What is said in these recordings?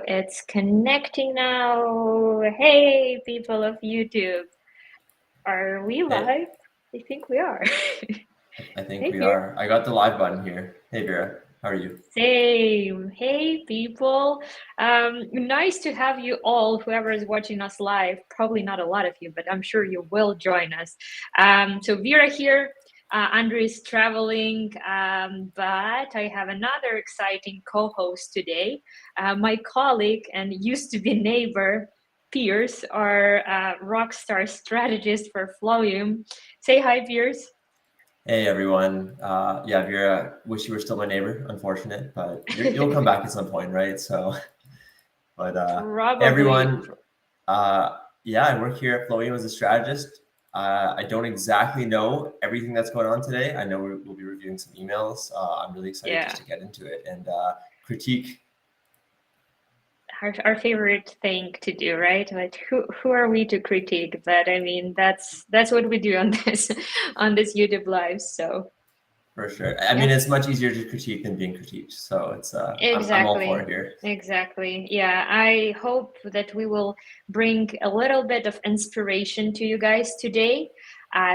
it's connecting now. Hey, people of YouTube. Are we Hey, live? I think we are. I think Hey, we Pierre. are. I got the live button here. Hey, Vera, how are you? Same. Hey, people. Nice to have you all, whoever is watching us live. Probably not a lot of you, but I'm sure you will join us. So Vera here. Andrew is traveling, but I have another exciting co-host today. My colleague and used to be neighbor, Pearce, our rock star strategist for Flowium. Say hi, Pearce. Hey, everyone. Yeah, Vera, wish you were still my neighbor. Unfortunate, but you'll come back at some point, right? So, but hey, Probably. everyone. Yeah, I work here at Flowium as a strategist. I don't exactly know everything that's going on today. I know we'll be reviewing some emails. I'm really excited just Yeah. to get into it and critique. Our favorite thing to do, right? Like who are we to critique? But I mean that's what we do on this on this YouTube live. So For sure. I mean, yeah, it's much easier to critique than being critiqued. So it's I'm all for it exactly. here. Exactly. Yeah, I hope that we will bring a little bit of inspiration to you guys today,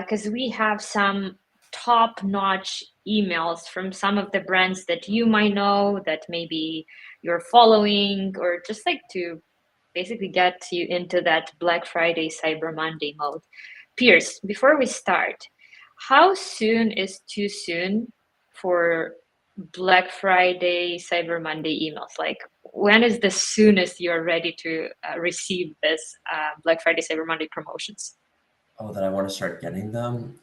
because we have some top-notch emails from some of the brands that you might know that maybe you're following, or just like to basically get you into that Black Friday, Cyber Monday mode. Pierce, before we start, how soon is too soon for Black Friday, Cyber Monday emails? Like, when is the soonest you're ready to receive this Black Friday, Cyber Monday promotions? Oh, that I want to start getting them.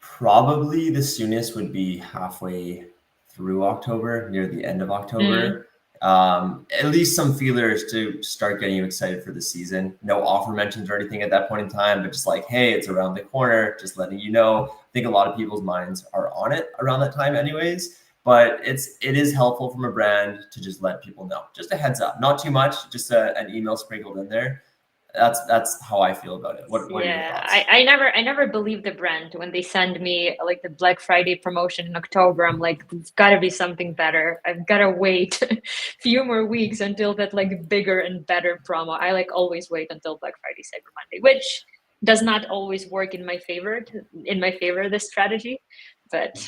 Probably the soonest would be halfway through October, near the end of Mm, October. At least some feelers to start getting you excited for the season. No offer mentions or anything at that point in time, but just like, hey, it's around the corner, just letting you know. I think a lot of people's minds are on it around that time anyways. But it is helpful from a brand to just let people know. Just a heads up, not too much, just an email sprinkled in there. That's how I feel about it. What are your yeah, thoughts? I never believe the brand when they send me like the Black Friday promotion in October. I'm like, it's gotta be something better. I've gotta wait a few more weeks until that like bigger and better promo. I like always wait until Black Friday, Cyber Monday, which does not always work in my favor, this strategy, but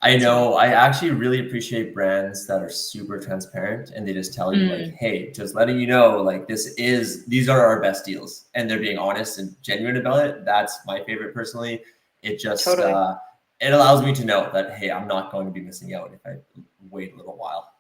I it's know. I actually really appreciate brands that are super transparent and they just tell you like, mm, hey, just letting you know, like these are our best deals, and they're being honest and genuine about it. That's my favorite personally. It just totally. it allows me to know that hey, I'm not going to be missing out if I wait a little while.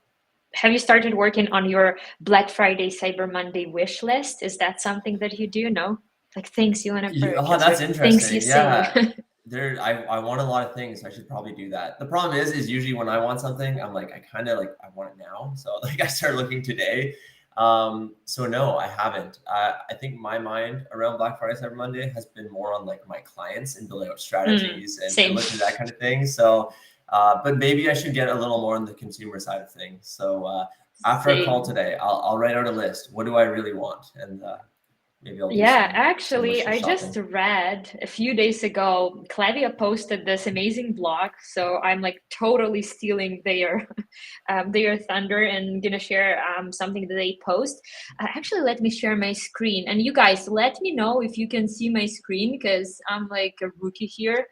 Have you started working on your Black Friday, Cyber Monday wish list? Is that something that you do? No? Like things you want to Oh, purchase or that's things you interesting. save? Yeah. I want a lot of things. I should probably do that. The problem is usually when I want something, I'm like, I kind of like, I want it now. So like I start looking today. So no, I haven't. I think my mind around Black Friday, Cyber Monday has been more on like my clients and building out strategies and Same. looking at that kind of thing. So, but maybe I should get a little more on the consumer side of things. So, after our call Same. today, I'll write out a list. What do I really want? And, maybe I'll do Yeah, some actually, wish list I just shopping. read a few days ago, Clavia posted this amazing blog, so I'm like totally stealing their thunder and gonna share something that they post. Actually, let me share my screen, and you guys, let me know if you can see my screen because I'm like a rookie here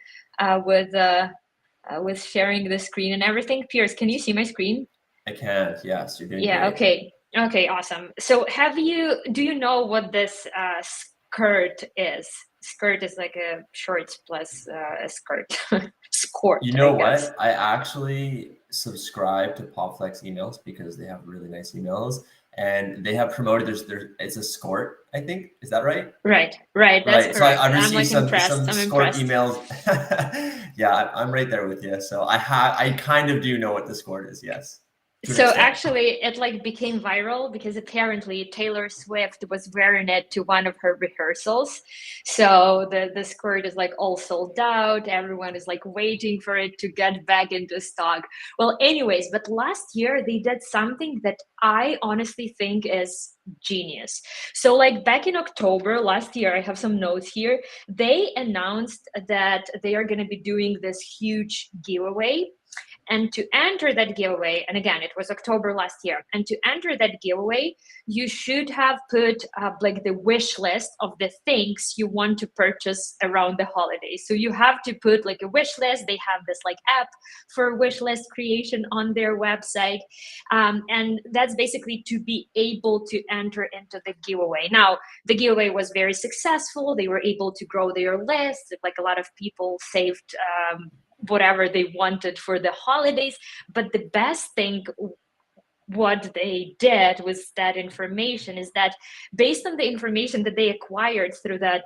with sharing the screen and everything. Pierce, can you see my screen? I can't. Yes, you're doing Yeah, great. okay. Okay, awesome. So do you know what this skirt is? Skirt is like a shorts plus a skirt. You Skirt, I know guess. what? I actually subscribe to Popflex emails because they have really nice emails, and they have promoted. There's it's a skort. I think is that right? Right, right, that's Right. So correct. I I'm received like impressed. some I'm skort impressed. emails. Yeah, I'm right there with you. So I kind of do know what the skort is. Yes, to an So extent. actually, it like became viral because apparently Taylor Swift was wearing it to one of her rehearsals. So the skirt is like all sold out. Everyone is like waiting for it to get back into stock. Well, anyways, but last year they did something that I honestly think is genius. So like back in October last year, I have some notes here. They announced that they are going to be doing this huge giveaway, And to enter that giveaway, and again, it was October last year, and to enter that giveaway, you should have put like the wish list of the things you want to purchase around the holidays. So you have to put like a wish list. They have this like app for wish list creation on their website. And that's basically to be able to enter into the giveaway. Now, the giveaway was very successful. They were able to grow their list. Like a lot of people saved whatever they wanted for the holidays. But the best thing what they did with that information is that based on the information that they acquired through that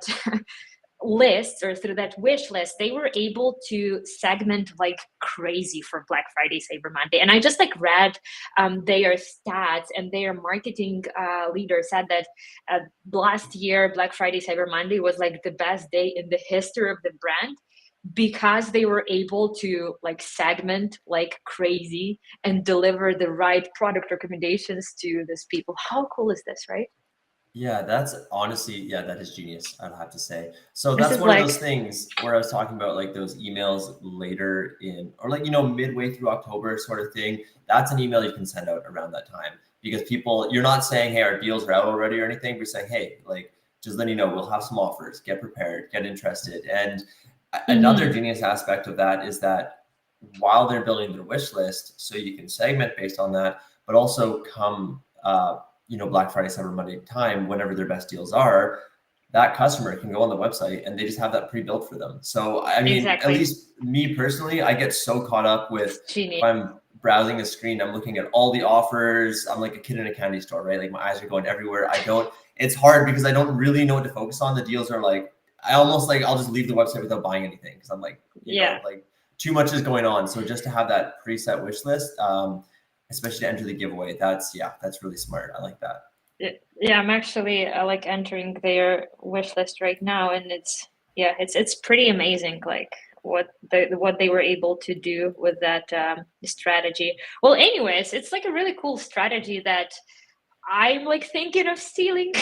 list or through that wish list, they were able to segment like crazy for Black Friday, Cyber Monday. And I just like read their stats, and their marketing leader said that last year, Black Friday, Cyber Monday was like the best day in the history of the brand, because they were able to like segment like crazy and deliver the right product recommendations to these people. How cool is this, right? Yeah, that's honestly, yeah, that is genius, I'd have to say. So This that's is one of like, those things where I was talking about like those emails later in, or like, you know, midway through October sort of thing. That's an email you can send out around that time, because people, you're not saying, hey, our deals are out already or anything. We're saying, hey, like, just letting you know, we'll have some offers, get prepared, get interested. And another genius aspect of that is that while they're building their wish list, so you can segment based on that, but also come, you know, Black Friday, Cyber Monday time, whenever their best deals are, that customer can go on the website and they just have that pre-built for them. So, I mean, exactly. at least me personally, I get so caught up with, if I'm browsing a screen, I'm looking at all the offers. I'm like a kid in a candy store, right? Like my eyes are going everywhere. It's hard because I don't really know what to focus on. The deals are like, I almost like, I'll just leave the website without buying anything, because I'm like, you know, like too much is going on. So just to have that preset wish list, especially to enter the giveaway, that's really smart. I like that. Yeah, I'm actually like entering their wish list right now, and it's pretty amazing, like what they were able to do with that strategy. Well, anyways, it's like a really cool strategy that I'm like thinking of stealing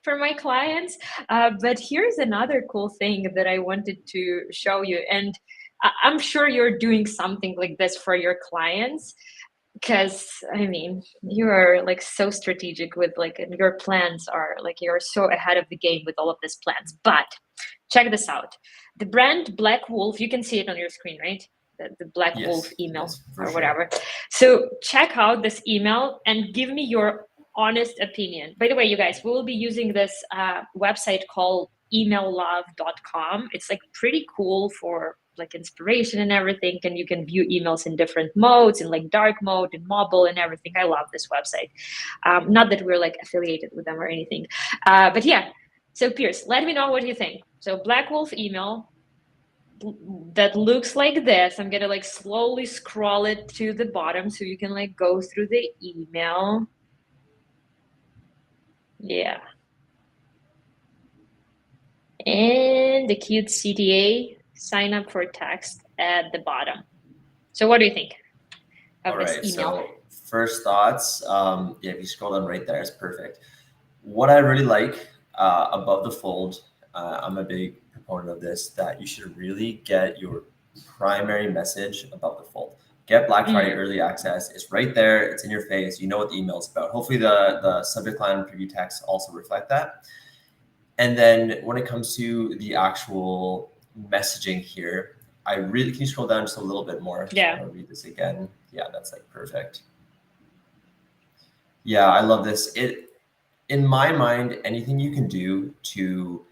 for my clients. But here's another cool thing that I wanted to show you, and I'm sure you're doing something like this for your clients, because I mean, you are like so strategic with like, and your plans are like, you're so ahead of the game with all of these plans. But check this out. The brand Black Wolf, you can see it on your screen, right? The Black Wolf email or whatever. So check out this email and give me your honest opinion. By the way, you guys, we will be using this website called emaillove.com. It's like pretty cool for like inspiration and everything, and you can view emails in different modes, in like dark mode and mobile and everything. I love this website. Not that we're like affiliated with them or anything, but yeah. So Pearce, let me know what you think. So Black Wolf email that looks like this. I'm gonna like slowly scroll it to the bottom so you can like go through the email. Yeah. And the cute CTA sign up for text at the bottom. So what do you think of this email? So first thoughts, yeah, if you scroll down right there, it's perfect. What I really like above the fold, I'm a big proponent of this, that you should really get your primary message above the fold. Get Black Friday early access. It's right there. It's in your face. You know what the email is about. Hopefully the subject line and preview text also reflect that. And then when it comes to the actual messaging here, can you scroll down just a little bit more? Yeah. I'll read this again. Yeah, that's like perfect. Yeah, I love this. In my mind, anything you can do to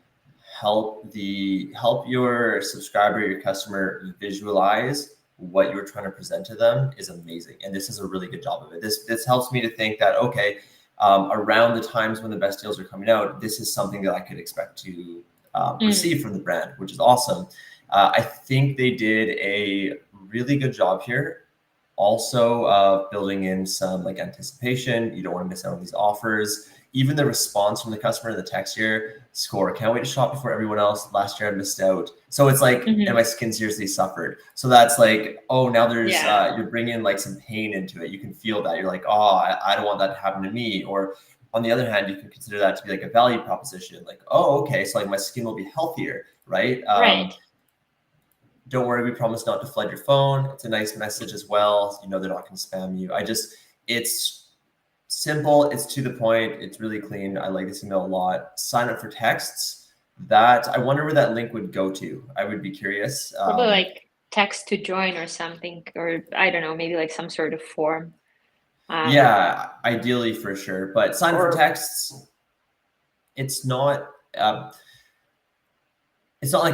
help your subscriber, your customer visualize what you're trying to present to them is amazing. And this is a really good job of it. This helps me to think that, okay, around the times when the best deals are coming out, this is something that I could expect to receive from the brand, which is awesome. I think they did a really good job here. Also, building in some like anticipation. You don't want to miss out on these offers. Even the response from the customer in the text here, score, can't wait to shop before everyone else. Last year I missed out. So it's like, and my skin seriously suffered. So that's like, oh, now there's, you're bringing like some pain into it. You can feel that. You're like, oh, I don't want that to happen to me. Or on the other hand, you can consider that to be like a value proposition. Like, oh, okay, so like my skin will be healthier, right? Right. don't worry, we promise not to flood your phone. It's a nice message as well. You know, they're not going to spam you. It's simple. It's to the point. It's really clean. I like this email a lot. Sign up for texts. That I wonder where that link would go to. I would be curious. Probably like text to join or something, or I don't know, maybe like some sort of form. Yeah, ideally for sure. But sign up for texts. It's not like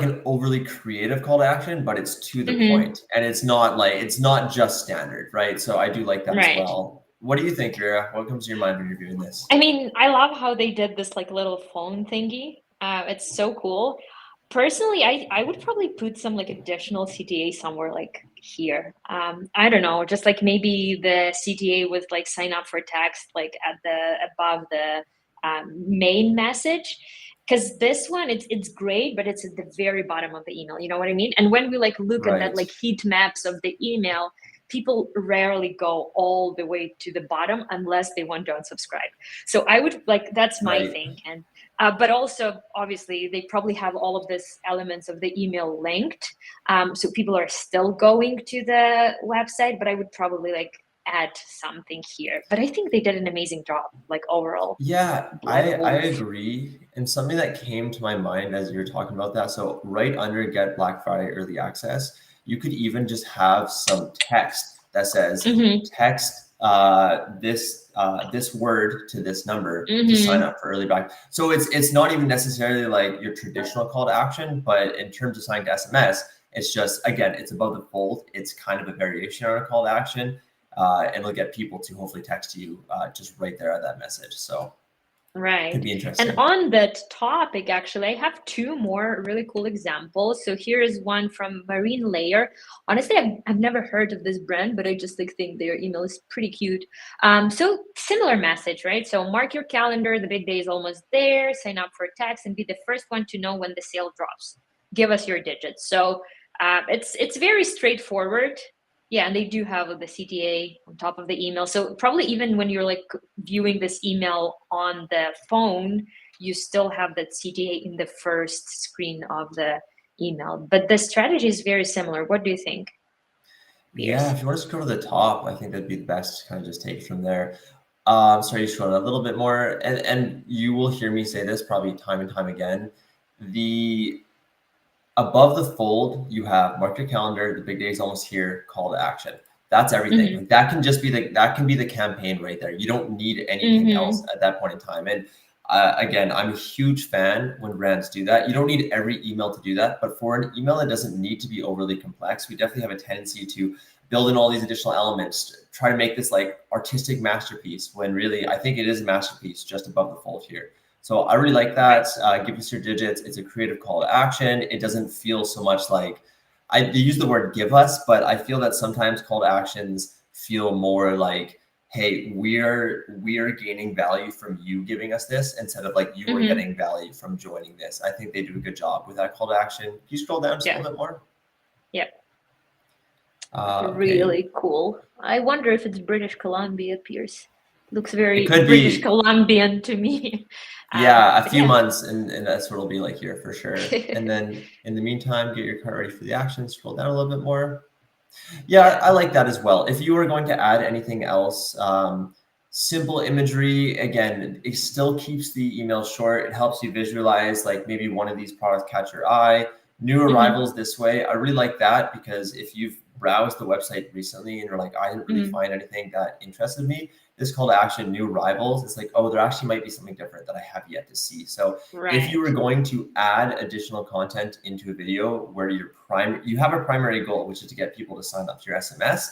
an overly creative call to action, but it's to the point. And it's not just standard, right? So I do like that as well. What do you think, Vira? What comes to your mind when you're viewing this? I mean, I love how they did this like little phone thingy. It's so cool. Personally, I would probably put some like additional CTA somewhere like here. I don't know, just like maybe the CTA with like sign up for text like at the above the main message. Because this one, it's great, but it's at the very bottom of the email. You know what I mean? And when we like look at that like heat maps of the email, people rarely go all the way to the bottom unless they want to unsubscribe. So I would like, that's my thing. And but also obviously they probably have all of these elements of the email linked. So people are still going to the website, but I would probably like add something here. But I think they did an amazing job, like overall. Yeah, I agree. And something that came to my mind as you were talking about that, so right under Get Black Friday Early Access, you could even just have some text that says text this word to this number to sign up for early Black. So it's not even necessarily like your traditional call to action, but in terms of signing to SMS, it's just, again, it's above the fold. It's kind of a variation on a call to action. And it'll get people to hopefully text you just right there at that message. So could be interesting. And on that topic, actually, I have two more really cool examples. So here is one from Marine Layer. Honestly, I've never heard of this brand, but I just like think their email is pretty cute. So similar message, right? So mark your calendar. The big day is almost there. Sign up for text and be the first one to know when the sale drops. Give us your digits. So it's very straightforward. Yeah, and they do have the CTA on top of the email. So probably even when you're like viewing this email on the phone, you still have that CTA in the first screen of the email. But the strategy is very similar. What do you think, Pearce? Yeah, if you want to scroll to the top, I think that'd be the best to kind of just take it from there. Sorry, scroll a little bit more. And you will hear me say this probably time and time again. Above the fold, you have mark your calendar. The big day is almost here. Call to action. That's everything. Like, that can just be the campaign right there. You don't need anything else at that point in time. And again, I'm a huge fan when brands do that. You don't need every email to do that, but for an email that doesn't need to be overly complex, we definitely have a tendency to build in all these additional elements, try to make this like artistic masterpiece when really I think it is a masterpiece just above the fold here. So I really like that. Give us your digits. It's a creative call to action. It doesn't feel so much like, they use the word give us, but I feel that sometimes call to actions feel more like, hey, we're gaining value from you giving us this instead of like you are getting value from joining this. I think they do a good job with that call to action. Can you scroll down just a little bit more? Yep. Really cool. I wonder if it's British Columbia, Pearce. Looks very British Columbian to me. Yeah, a few months and that's what it'll be like here for sure. And then in the meantime, get your cart ready for the action. Scroll down a little bit more. Yeah, I like that as well. If you were going to add anything else, simple imagery, again, it still keeps the email short. It helps you visualize like maybe one of these products catch your eye. New arrivals this way. I really like that because if you've browsed the website recently and you're like, I didn't really find anything that interested me, this call to action, new arrivals, it's like, oh, there actually might be something different that I have yet to see. So if you were going to add additional content into a video where you have a primary goal, which is to get people to sign up to your SMS,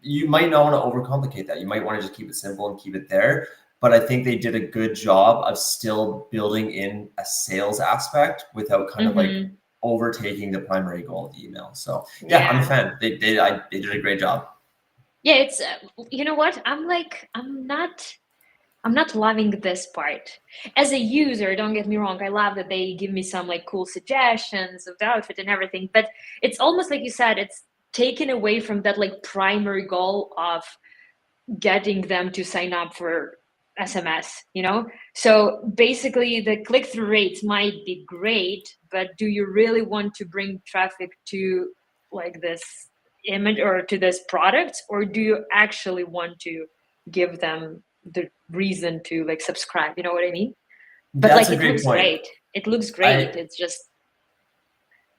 you might not want to overcomplicate that. You might want to just keep it simple and keep it there. But I think they did a good job of still building in a sales aspect without kind of like overtaking the primary goal of the email. So yeah, I'm a fan. They did a great job. Yeah, it's you know what? I'm not loving this part. As a user, don't get me wrong, I love that they give me some like cool suggestions of the outfit and everything, but it's almost like you said, it's taken away from that like primary goal of getting them to sign up for SMS, you know? So basically the click-through rates might be great, but do you really want to bring traffic to like this image or to this product, or do you actually want to give them the reason to like subscribe? You know what I mean? But That's like a it great looks point. great. It looks great. It's just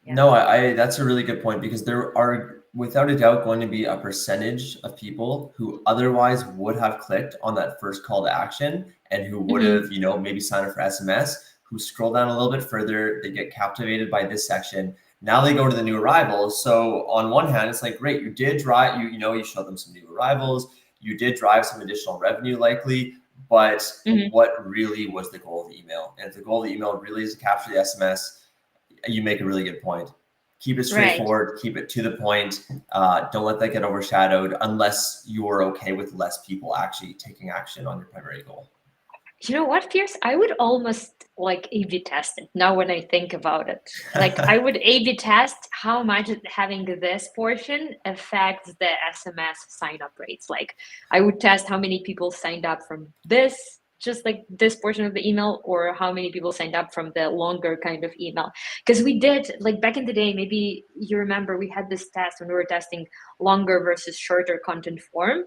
No, I that's a really good point, because there are without a doubt going to be a percentage of people who otherwise would have clicked on that first call to action and who would have, maybe signed up for SMS, who scroll down a little bit further, they get captivated by this section. Now they go to the new arrivals. So on one hand, it's like, great, you did drive, you showed them some new arrivals, you did drive some additional revenue likely, but what really was the goal of the email? And if the goal of the email really is to capture the SMS, you make a really good point. Keep it straightforward, keep it to the point. Don't let that get overshadowed unless you're okay with less people actually taking action on your primary goal. You know what, Pearce? I would almost like A/B test it now when I think about it. Like I would A/B test how much having this portion affects the SMS sign up rates. Like I would test how many people signed up from this, just like this portion of the email, or how many people signed up from the longer kind of email. Because we did, like back in the day, maybe you remember we had this test when we were testing longer versus shorter content form.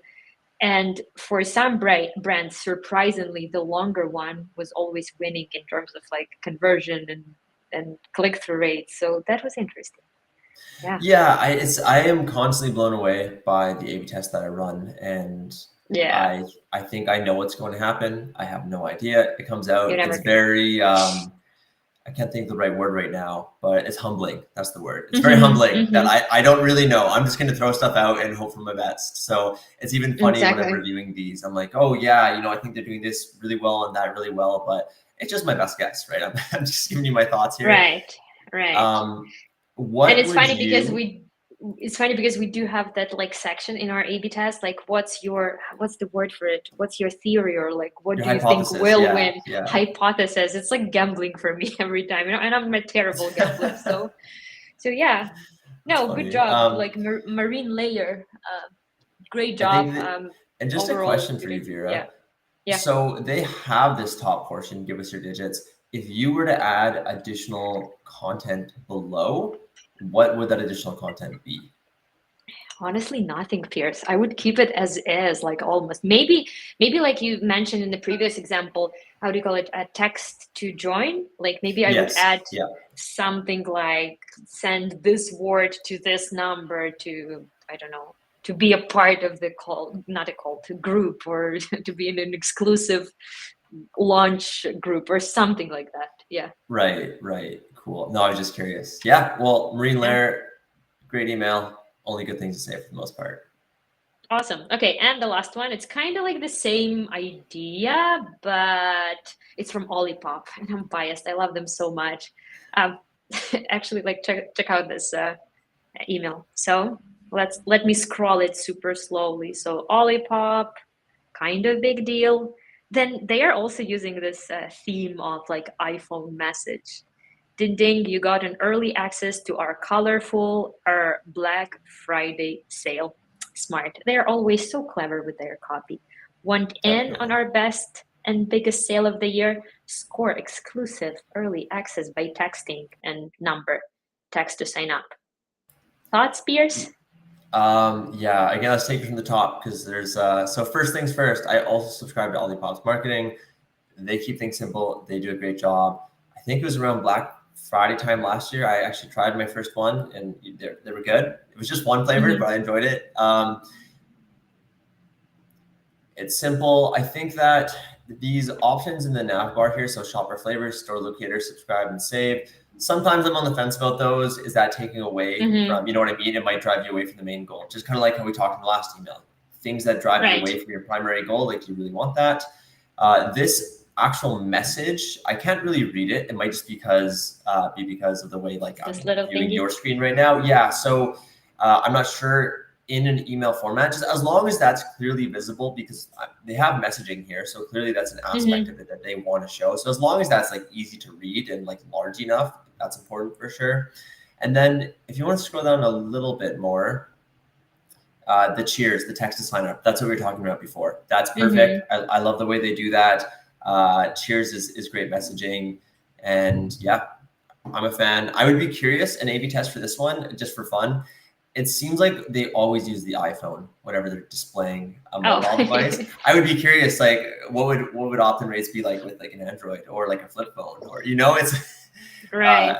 And for some brands, surprisingly, the longer one was always winning in terms of like conversion and click-through rates. So that was interesting. Yeah, I am constantly blown away by the A/B test that I run, and I think I know what's going to happen. I have no idea. It comes out. It's very I can't think of the right word right now, but it's humbling. That's the word. It's very humbling that I don't really know. I'm just going to throw stuff out and hope for my best. So it's even funny when I'm reviewing these. I'm like, oh yeah, I think they're doing this really well and that really well, but it's just my best guess, right? I'm just giving you my thoughts here. Right. What and it's funny because we do have that like section in our A/B test, like what's the word for it? What's your theory, or like what do you think will win? Hypothesis. It's like gambling for me every time, and I'm a terrible gambler. So yeah, no, good job. Like marine layer, great job. And just overall, a question for you, Vira. So they have this top portion. Give us your digits. If you were to add additional content below, what would that additional content be? Honestly, nothing, Pearce. I would keep it as is, like almost. Maybe like you mentioned in the previous example, how do you call it? A text to join? Like maybe I would add something like send this word to this number to, I don't know, to be a part of the call, not a call, to group, or to be in an exclusive launch group or something like that. Yeah. Right. Cool. No, I was just curious. Yeah. Well, marine layer, great email. Only good things to say for the most part. Awesome. Okay, and the last one, it's kind of like the same idea, but it's from Ollipop, and I'm biased. I love them so much. Actually, like check out this email. So let me scroll it super slowly. So Ollipop, kind of big deal. Then they are also using this theme of like iPhone message. Ding ding, you got an early access to our Black Friday sale. Smart. They're always so clever with their copy. Want in on our best and biggest sale of the year? Score exclusive early access by texting and number. Text to sign up. Thoughts, Pearce? Yeah, again, let's take it from the top, because there's so first things first, I also subscribe to Ollipop's marketing. They keep things simple. They do a great job. I think it was around Black Friday time last year. I actually tried my first one, and they were good. It was just one flavor, but I enjoyed it. It's simple. I think that these options in the nav bar here, so shopper flavors, store locator, subscribe, and save, sometimes I'm on the fence about those. Is that taking away from, you know what I mean? It might drive you away from the main goal. Just kind of like how we talked in the last email. Things that drive you away from your primary goal, like, do you really want that? This actual message, I can't really read it. It might just be because of the way like I'm viewing your screen right now. Yeah, so I'm not sure in an email format, just as long as that's clearly visible, because they have messaging here. So clearly that's an aspect of it that they want to show. So as long as that's like easy to read and like large enough, that's important for sure. And then if you want to scroll down a little bit more, the cheers, the text to sign up, that's what we were talking about before. That's perfect. I love the way they do that. Cheers is great messaging. And yeah, I'm a fan. I would be curious, an A/B test for this one, just for fun. It seems like they always use the iPhone whenever they're displaying a mobile device. I would be curious, like what would opt-in rates be like with like an Android or like a flip phone, or it's Right.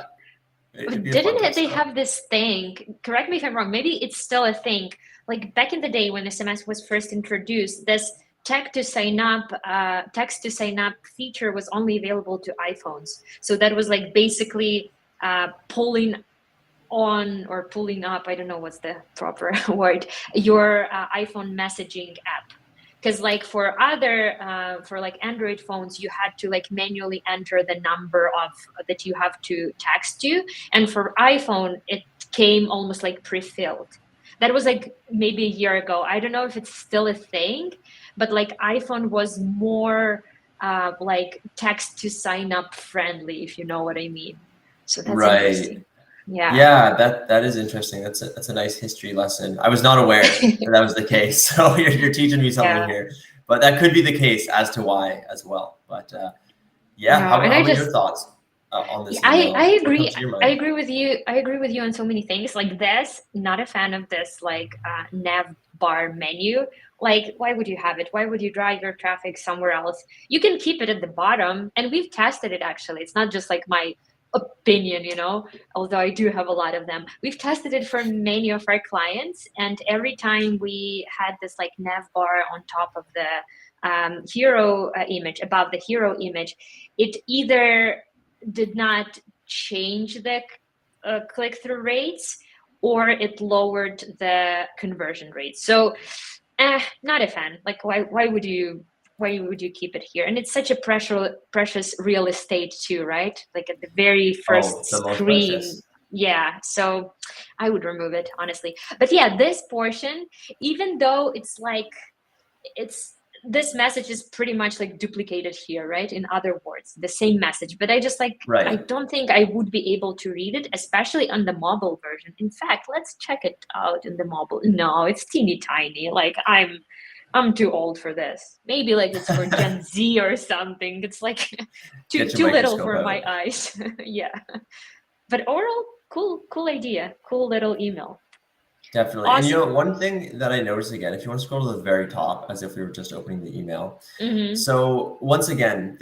it'd be a fun Didn't test they though. have this thing? Correct me if I'm wrong. Maybe it's still a thing. Like back in the day when SMS was first introduced, this text to sign up feature was only available to iPhones. So that was like basically pulling on or pulling up, I don't know what's the proper word, your iPhone messaging app. Because like for like Android phones, you had to like manually enter the number of that you have to text to, and for iPhone it came almost like pre-filled. That was like maybe a year ago. I don't know if it's still a thing, but like iPhone was more like text to sign up friendly, if you know what I mean. So that's Right. interesting. Yeah. Yeah, that is interesting. That's a nice history lesson. I was not aware that was the case. So you're teaching me something Yeah. here, but that could be the case as to why as well. But yeah, No, and how I about just your thoughts on yeah, this email? I What agree. comes to your I mind? agree with you. I agree with you on so many things. Like this, not a fan of this like nav bar menu. Like, why would you have it? Why would you drive your traffic somewhere else? You can keep it at the bottom, and we've tested it actually. It's not just like my opinion, although I do have a lot of them. We've tested it for many of our clients, and every time we had this like nav bar on top of the hero image, above the hero image, it either did not change the click-through rates or it lowered the conversion rates. So not a fan. Like why would you keep it here? And it's such a precious real estate too, right? Like at the very Oh, first the most screen. precious. Yeah, so I would remove it, honestly. But yeah, this portion, even though it's like it's this message is pretty much like duplicated here, right? In other words, the same message. But I Right. don't think I would be able to read it, especially on the mobile version. In fact, let's check it out in the mobile. No, it's teeny tiny. Like I'm too old for this. Maybe like it's for Gen Z or something. It's like too Get your too little microscope for my out. eyes. Yeah. But overall, cool idea. Cool little email. Definitely. And Awesome. one thing that I noticed again, if you want to scroll to the very top, as if we were just opening the email. Mm-hmm. So once again,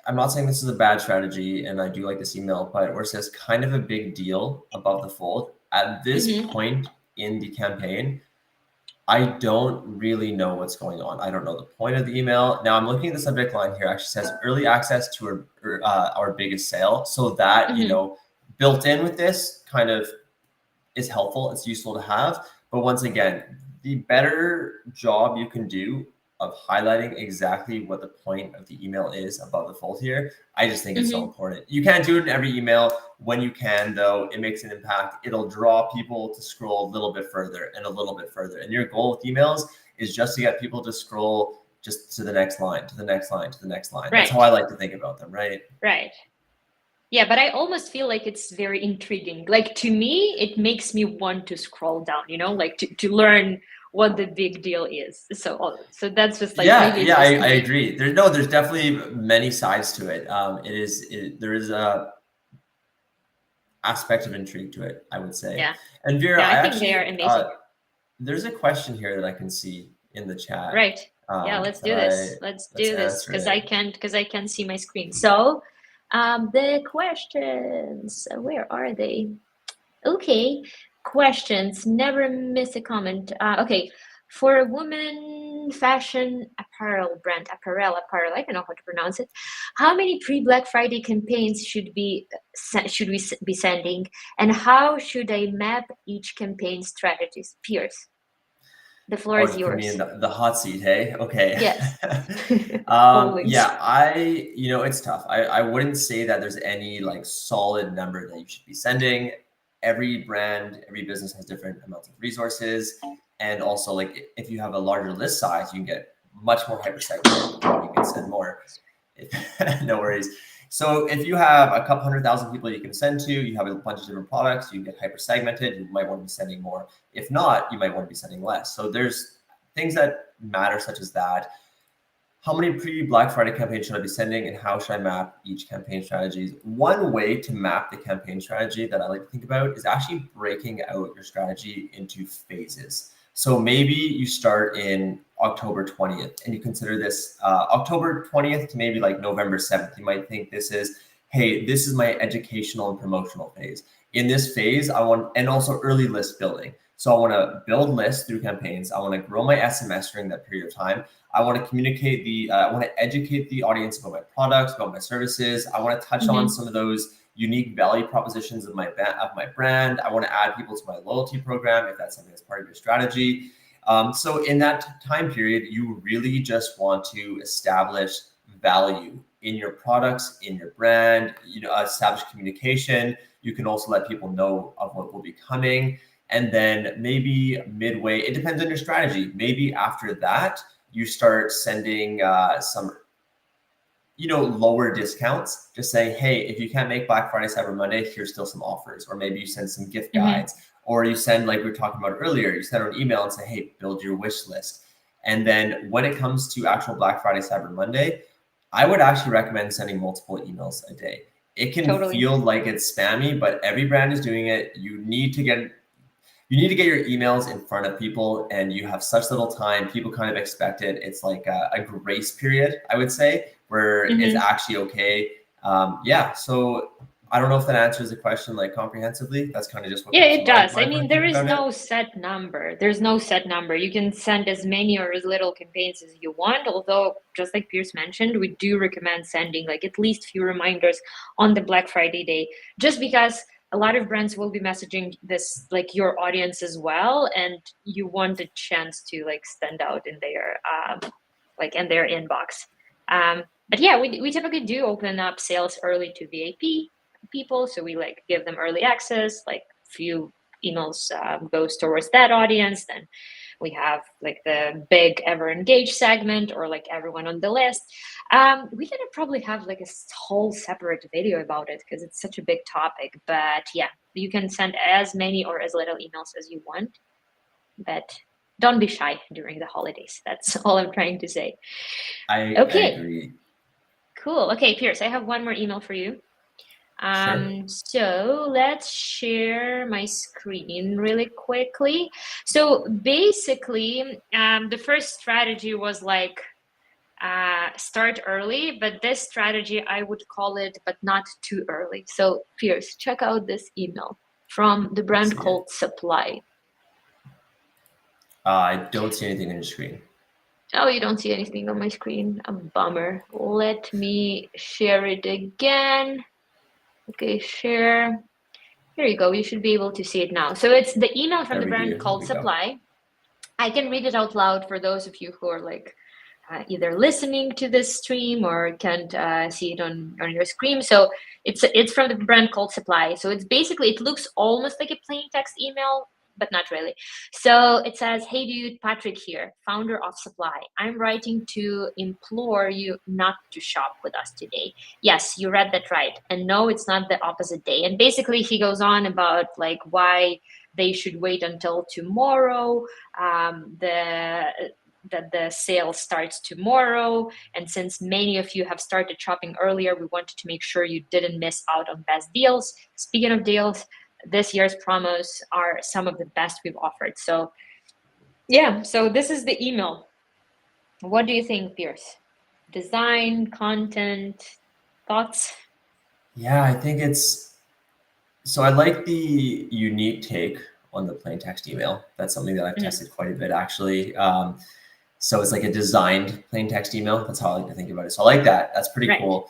I'm not saying this is a bad strategy, and I do like this email, but where it says kind of a big deal above the fold, at this Mm-hmm. point in the campaign, I don't really know what's going on. I don't know the point of the email. Now I'm looking at the subject line here. It actually says early access to our biggest sale. So that, Mm-hmm. built in with this kind of is helpful. It's useful to have. But once again, the better job you can do of highlighting exactly what the point of the email is above the fold here, I just think it's so Mm-hmm. important. You can't do it in every email. When you can, though, it makes an impact. It'll draw people to scroll a little bit further and a little bit further. And your goal with emails is just to get people to scroll just to the next line, to the next line, to the next line. That's how Right. I like to think about them, right? Right. Yeah, but I almost feel like it's very intriguing. Like to me, it makes me want to scroll down, like to learn what the big deal is. So that's just like maybe it's Yeah, just I me. agree. There's definitely many sides to it. There is a aspect of intrigue to it, I would say. Yeah. And Vera, Yeah, I I think they are actually amazing. there's a question here that I can see in the chat Right. Yeah, let's do this. Let's let's do this answer because it. I can't see my screen. So, the questions, where are they? Okay, questions. Never miss a comment. Okay, for a woman fashion apparel brand, apparel. I don't know how to pronounce it. How many pre-Black Friday campaigns should we be sending, and how should I map each campaign strategies? Pierce, the floor Oh, is you put me in yours. the hot seat, hey? Okay. Yes, Yeah, always. it's tough. I wouldn't say that there's any like solid number that you should be sending. Every brand, every business has different amounts of resources. And also like if you have a larger list size, you can get much more hyper segmented. You can send more. No worries. So if you have a couple 100,000 people you can send to, you have a bunch of different products, you get hyper segmented, you might want to be sending more. If not, you might want to be sending less. So there's things that matter such as that. how many pre-Black Friday campaigns should I be sending, and how should I map each campaign strategy? One way to map the campaign strategy that I like to think about is actually breaking out your strategy into phases. So maybe you start in October 20th and you consider this October 20th to maybe like November 7th. You might think this is, hey, this is my educational and promotional phase. In this phase, I want, and also early list building. So I want to build lists through campaigns. I want to grow my SMS during that period of time. I want to communicate I want to educate the audience about my products, about my services. I want to touch on some of those unique value propositions of my brand. I want to add people to my loyalty program if that's something that's part of your strategy. So in that time period, you really just want to establish value in your products, in your brand, establish communication. You can also let people know of what will be coming. And then maybe midway, it depends on your strategy. Maybe after that, you start sending some, lower discounts. Just say, hey, if you can't make Black Friday, Cyber Monday, here's still some offers. Or maybe you send some gift guides, or you send, like we were talking about earlier, you send an email and say, hey, build your wish list. And then when it comes to actual Black Friday, Cyber Monday, I would actually recommend sending multiple emails a day. It can feel like it's spammy, but every brand is doing it. You need to get your emails in front of people, and you have such little time. People kind of expect it. It's like a grace period, I would say, where it's actually okay. So I don't know if that answers the question like comprehensively. That's kind of just what. Yeah, it does. I mean, there is no set number. There's no set number. You can send as many or as little campaigns as you want. Although, just like Pearce mentioned, we do recommend sending like at least few reminders on the Black Friday day, just because a lot of brands will be messaging this like your audience as well, and you want a chance to like stand out in their in their inbox. But yeah, we typically do open up sales early to VIP people, so we like give them early access. Like few emails goes towards that audience. Then we have like the big ever engaged segment, or like everyone on the list. We can probably have like a whole separate video about it because it's such a big topic. But yeah, you can send as many or as little emails as you want, but don't be shy during the holidays. That's all I'm trying to say. I agree. Cool. Okay, Pearce, I have one more email for you. Sure. So let's share my screen really quickly. So basically, the first strategy was like start early, but this strategy, I would call it, but not too early. So Pearce, check out this email from the brand called Supply. I don't see anything on your screen. Oh, you don't see anything on my screen? A bummer. Let me share it again. Okay, share. Here you go. You should be able to see it now. So it's the email from the brand called Supply. I can read it out loud for those of you who are like either listening to this stream or can't see it on your screen. So it's from the brand called Supply. So it's basically, it looks almost like a plain text email, but not really. So it says, hey dude, Patrick here, founder of Supply. I'm writing to implore you not to shop with us today. Yes, you read that right. And no, it's not the opposite day. And basically he goes on about like why they should wait until tomorrow. That the sale starts tomorrow. And since many of you have started shopping earlier, we wanted to make sure you didn't miss out on best deals. Speaking of deals, this year's promos are some of the best we've offered. So yeah, so this is the email. What do you think, Pearce? Design, content, thoughts? Yeah, I think so I like the unique take on the plain text email. That's something that I've tested quite a bit actually. So it's like a designed plain text email. That's how I like to think about it. So I like that. That's pretty cool.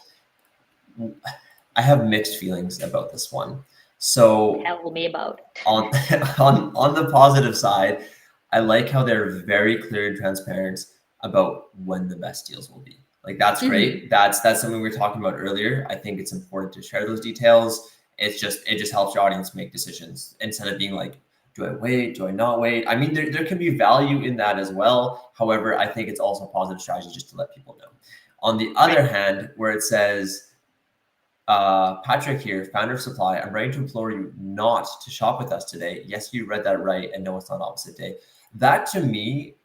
I have mixed feelings about this one. So tell me about it. on the positive side, I like how they're very clear and transparent about when the best deals will be. Like that's great. That's something we were talking about earlier. I think it's important to share those details. It just helps your audience make decisions instead of being like, do I wait? Do I not wait? I mean, there can be value in that as well. However, I think it's also a positive strategy just to let people know. On the other hand, where it says, Patrick here, founder of Supply, I'm writing to implore you not to shop with us today. Yes, you read that right. And no, it's not opposite day. That to me,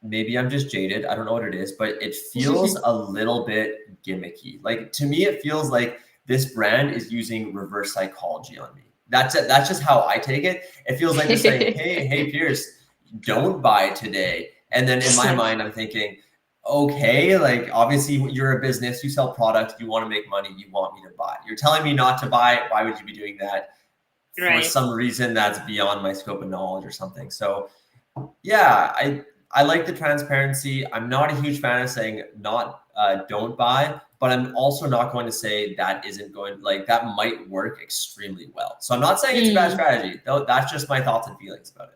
maybe I'm just jaded. I don't know what it is, but it feels a little bit gimmicky. Like to me, it feels like this brand is using reverse psychology on me. That's it. That's just how I take it. It feels like they're saying, hey, Pearce, don't buy today. And then in my mind, I'm thinking, okay, like obviously you're a business, you sell products, you want to make money, you want me to buy. You're telling me not to buy. Why would you be doing that? For some reason that's beyond my scope of knowledge or something. So yeah, I like the transparency. I'm not a huge fan of saying don't buy, but I'm also not going to say that isn't going, like that might work extremely well. So I'm not saying it's a bad strategy, though. That's just my thoughts and feelings about it.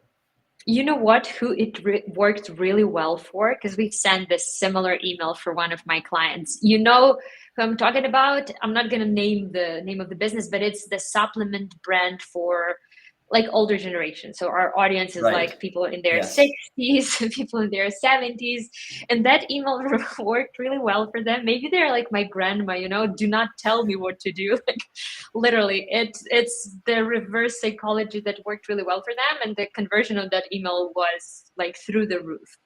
You know what? Who it worked really well for? Because we've sent this similar email for one of my clients. You know who I'm talking about? I'm not going to name the name of the business, but it's the supplement brand for like older generation. So our audience is like people in their 60s, people in their 70s. And that email worked really well for them. Maybe they're like my grandma, you know, do not tell me what to do. Like literally, it's the reverse psychology that worked really well for them. And the conversion of that email was like through the roof.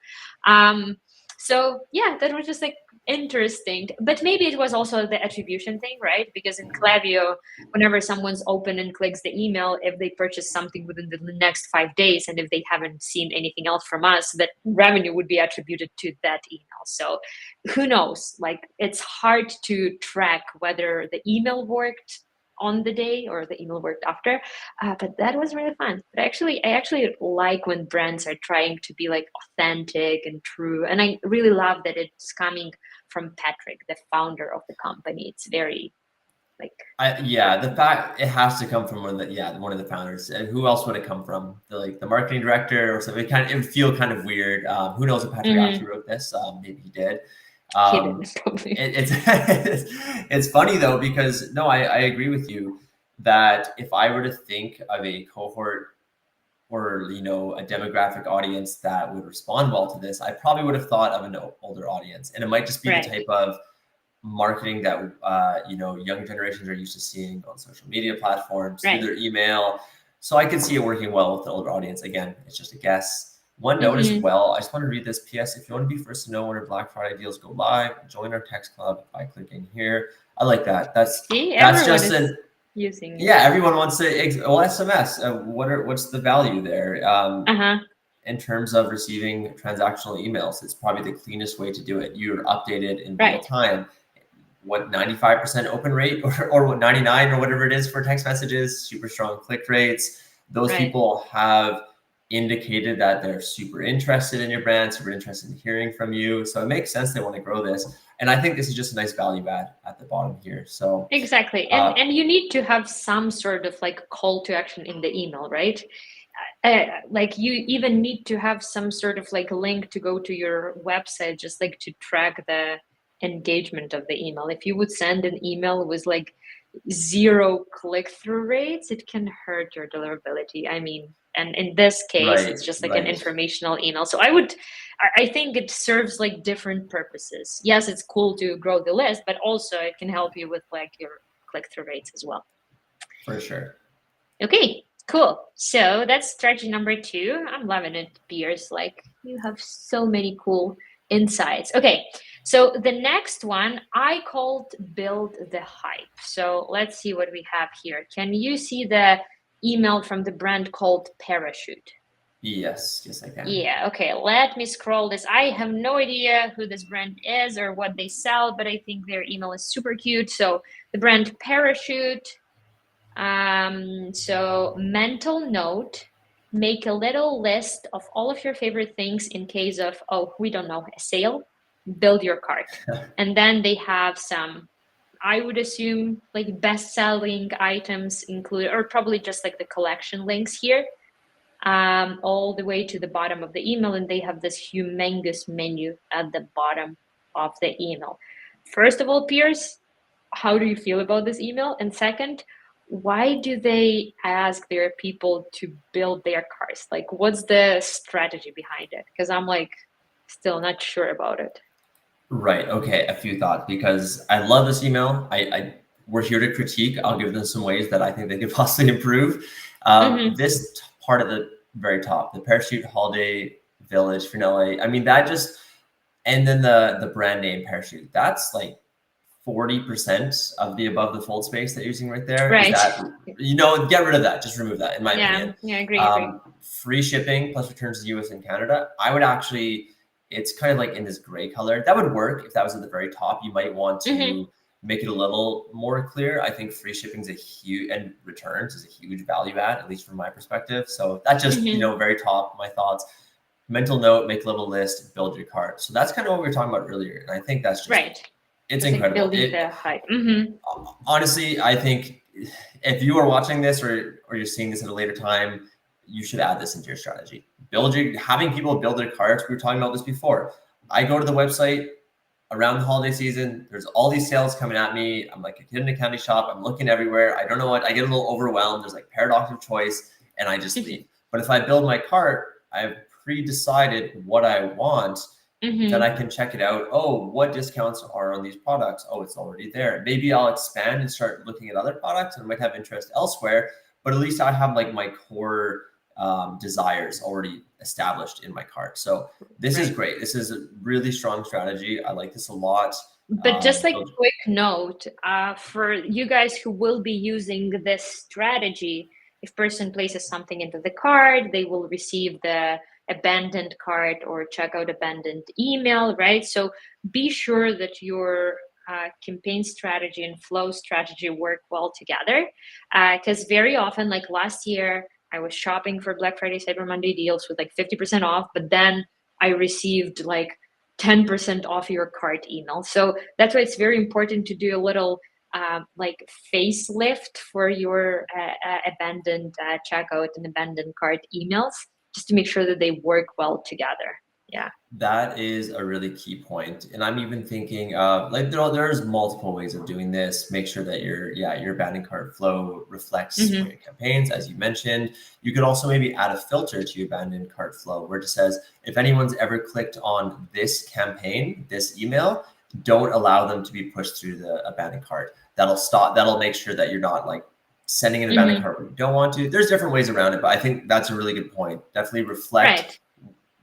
So yeah, that was just like interesting. But maybe it was also the attribution thing, right? Because in Clavia, whenever someone's open and clicks the email, if they purchase something within the next 5 days, and if they haven't seen anything else from us, that revenue would be attributed to that email. So who knows? Like it's hard to track whether the email worked on the day or the email worked after, but that was really fun. But I actually like when brands are trying to be like authentic and true, and I really love that it's coming from Patrick, the founder of the company. It's very like the fact it has to come from one of the founders. And who else would it come from? The marketing director or something. It would feel kind of weird. Who knows if Patrick actually wrote this? Maybe he did. It's funny though, because I agree with you that if I were to think of a cohort or a demographic audience that would respond well to this, I probably would have thought of an older audience, and it might just be the type of marketing that young generations are used to seeing on social media platforms through their email. So I could see it working well with the older audience. Again, it's just a guess. One note as well, I just want to read this. PS, if you want to be first to know when our Black Friday deals go live, join our text club by clicking here. I like that. That's just using. Yeah, everyone wants to. SMS. What's the value there? In terms of receiving transactional emails, it's probably the cleanest way to do it. You're updated in real time. What 95% open rate or what 99 or whatever it is for text messages, super strong click rates. Those people have indicated that they're super interested in your brand, super interested in hearing from you. So it makes sense they want to grow this. And I think this is just a nice value add at the bottom here. So exactly. And you need to have some sort of like call to action in the email, right? Like you even need to have some sort of like link to go to your website, just like to track the engagement of the email. If you would send an email with like 0 click-through rates, it can hurt your deliverability. I mean, and in this case, it's just like an informational email. So I think it serves like different purposes. Yes, it's cool to grow the list, but also it can help you with like your click-through rates as well. For sure. Okay, cool. So that's strategy number 2. I'm loving it, Pearce. Like you have so many cool insights. Okay, so the next one I called build the hype. So let's see what we have here. Can you see the email from the brand called Parachute? Yes, I can. Yeah, okay, let me scroll this. I have no idea who this brand is or what they sell, but I think their email is super cute. So the brand Parachute. So mental note, make a little list of all of your favorite things in case of, we don't know, a sale, build your cart. And then they have some, I would assume, like best-selling items included, or probably just like the collection links here, all the way to the bottom of the email. And they have this humongous menu at the bottom of the email. First of all, Pearce, how do you feel about this email? And second, why do they ask their people to build their cars? Like, what's the strategy behind it? Because I'm like still not sure about it. Right. Okay. A few thoughts, because I love this email. We're here to critique. I'll give them some ways that I think they could possibly improve. This part at the very top, the Parachute Holiday Village, Finale. I mean, that just, and then the brand name Parachute, that's like 40% of the above the fold space that you're using right there. Right. Is that, get rid of that. Just remove that, in my opinion. Yeah, agree. Free shipping plus returns to US and Canada. I would actually, it's kind of like in this gray color. That would work if that was at the very top. You might want to make it a little more clear. I think free shipping is a huge, and returns is a huge value add, at least from my perspective. So that's just, very top, my thoughts. Mental note, make a little list, build your cart. So that's kind of what we were talking about earlier. And I think that's just, it's incredible. Like building the hype. Honestly, I think if you are watching this or you're seeing this at a later time, you should add this into your strategy. Having people build their carts. We were talking about this before. I go to the website around the holiday season. There's all these sales coming at me. I'm like a kid in a candy shop. I'm looking everywhere. I don't know what. I get a little overwhelmed. There's like paradox of choice, and I just leave. But if I build my cart, I've pre-decided what I want. Then I can check it out. Oh, what discounts are on these products? Oh, it's already there. Maybe I'll expand and start looking at other products, and I might have interest elsewhere. But at least I have like my core desires already established in my cart. So this is great. This is a really strong strategy. I like this a lot. But just like a quick note, for you guys who will be using this strategy, if person places something into the cart, they will receive the abandoned cart or checkout abandoned email, right? So be sure that your campaign strategy and flow strategy work well together. Because very often, like last year, I was shopping for Black Friday, Cyber Monday deals with like 50% off, but then I received like 10% off your cart email. So that's why it's very important to do a little like facelift for your abandoned checkout and abandoned cart emails, just to make sure that they work well together. Yeah. That is a really key point. And I'm even thinking like there's multiple ways of doing this. Make sure that your abandoned cart flow reflects your campaigns, as you mentioned. You could also maybe add a filter to your abandoned cart flow where it just says, if anyone's ever clicked on this campaign, this email, don't allow them to be pushed through the abandoned cart. That'll make sure that you're not like sending an abandoned cart when you don't want to. There's different ways around it, but I think that's a really good point. Definitely reflect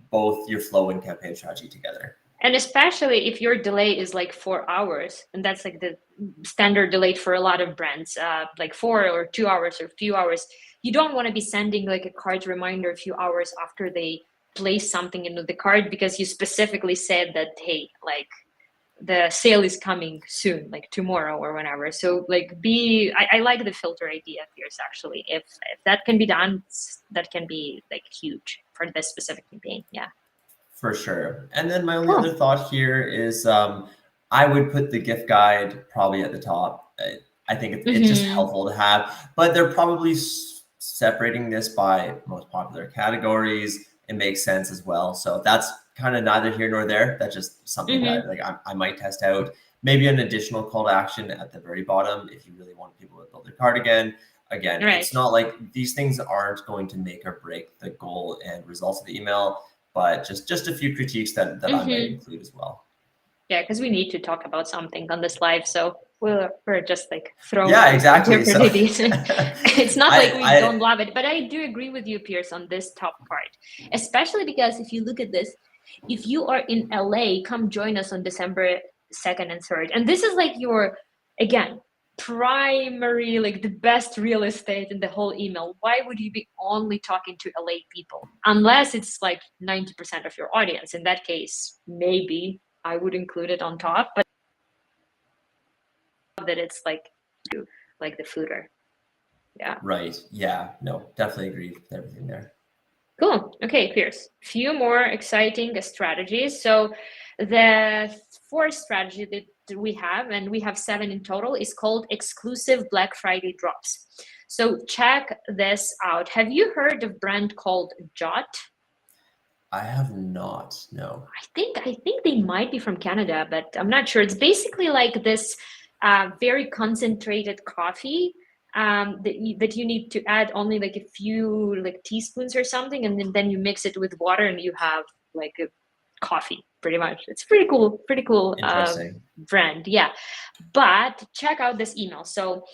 both your flow and campaign strategy together. And especially if your delay is like 4 hours, and that's like the standard delay for a lot of brands, like 4 or 2 hours or a few hours, you don't want to be sending like a cart reminder a few hours after they place something into the cart because you specifically said that, hey, like the sale is coming soon, like tomorrow or whenever. So like I like the filter idea, Pearce, actually. If that can be done, that can be like huge for this specific campaign. Yeah. For sure. And then my only other thought here is I would put the gift guide probably at the top. I think it's just helpful to have, but they're probably separating this by most popular categories. It makes sense as well. So that's kind of neither here nor there. That's just something that like I might test out. Maybe an additional call to action at the very bottom if you really want people to build their cart again. It's not like these things aren't going to make or break the goal and results of the email, but just a few critiques that I might include as well. Yeah, because we need to talk about something on this live, so we're just like throwing exactly. opportunities. It's not like we don't love it, but I do agree with you, Pearce, on this top part, especially because if you look at this, if you are in LA, come join us on December 2nd and 3rd, and this is like your primary, like the best real estate in the whole email. Why would you be only talking to LA people unless it's like 90% of your audience? In that case, maybe I would include it on top, but that it's like the footer. Yeah. Right. Yeah. No, definitely agree with everything there. Cool. Okay, Pearce. Few more exciting strategies. So the fourth strategy that we have, and we have 7 in total, is called exclusive Black Friday drops. So check this out. Have you heard of a brand called Jot? I have not. No. I think they might be from Canada, but I'm not sure. It's basically like this very concentrated coffee that you need to add only like a few like teaspoons or something, and then you mix it with water and you have like a coffee, pretty much. It's pretty cool brand. Yeah. But check out this email. So